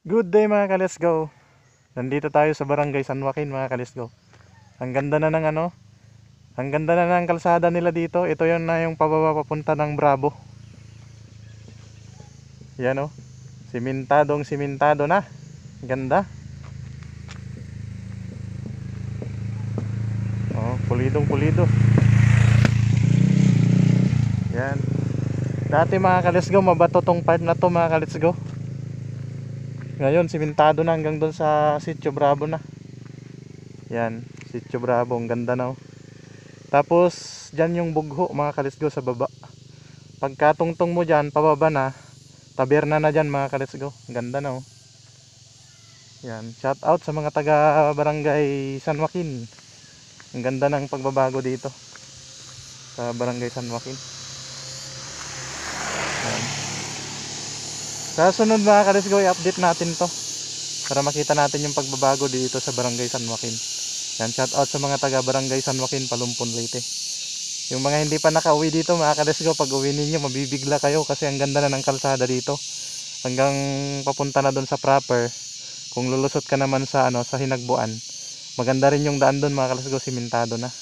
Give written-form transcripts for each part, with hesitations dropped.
Good day mga ka-let's go. Nandito tayo sa Barangay San Joaquin mga ka-let's go. Ang ganda na ng ang ganda na ng kalsada nila dito. Ito yun na yung pababa papunta ng Bravo. Yan oh. Simentado na. Ganda. Oh, pulido. Yan. Dati mga ka-let's go, mabato tong part na to mga ka-let's go. Ngayon simentado na hanggang doon sa Sitio Bravo na. Yan, Sitio Bravo, ang ganda na oh. Tapos dyan yung bugho mga ka-let's go sa baba. Pagkatungtong mo dyan, pababa na, taberna na dyan mga ka-let's go. Ang ganda na oh. Yan, shout out sa mga taga Barangay San Joaquin. Ang ganda ng pagbabago dito sa Barangay San Joaquin. Yan. Sa sunod mga ka-let's go, i-update natin to para makita natin yung pagbabago dito sa Barangay San Joaquin. Yan, shout out sa mga taga Barangay San Joaquin, Palumpon, Leyte. Yung mga hindi pa nakauwi dito mga ka-let's go, pag uwi ninyo mabibigla kayo kasi ang ganda na ng kalsada dito hanggang papunta na doon sa proper. Kung lulusot ka naman sa sa Hinagbuan, maganda rin yung daan doon mga ka-let's go, simentado na.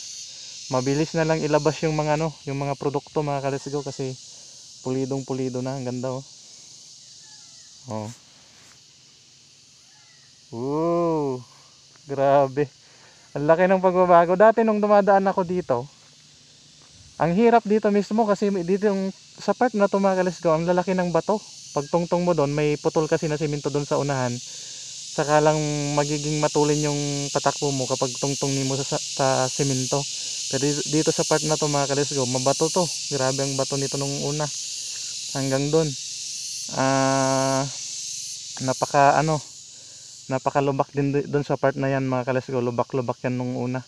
Mabilis na lang ilabas yung mga yung mga produkto mga ka-let's go kasi pulido na, ang ganda oh. Oh. Woo! Grabe. Ang laki ng pagbabago. Dati nung dumadaan ako dito, ang hirap dito mismo kasi dito yung sa part na to mga ka-let's go, ang lalaki ng bato. Pag tungtong mo doon, may putol kasi na simento doon sa unahan. Saka lang magiging matulin yung patakbo mo kapag tungtong mo sa simento. Pero dito sa part na to mga ka-let's go, mabato to. Grabe ang bato nito nung una. Hanggang doon. Napakalubak din doon sa part na yan mga ka-let's go. Lubak yan nung una.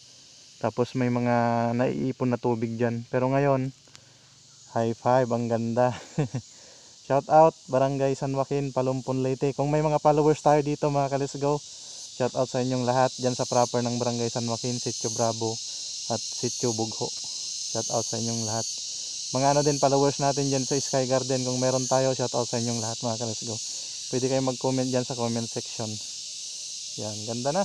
Tapos may mga naiipon na tubig dyan. Pero ngayon, high five, ang ganda. Shout out Barangay San Joaquin, Palumpon, Leyte. Kung may mga followers tayo dito mga ka-let's go, shout out sa inyong lahat dyan sa proper ng Barangay San Joaquin, Sitio Bravo at Sitio Bugho. Shout out sa inyong lahat. Mga din followers natin dyan sa Sky Garden, kung meron tayo, shout out sa inyong lahat mga ka-let's go. Pwede kayo mag-comment dyan sa comment section. Yan, ganda na.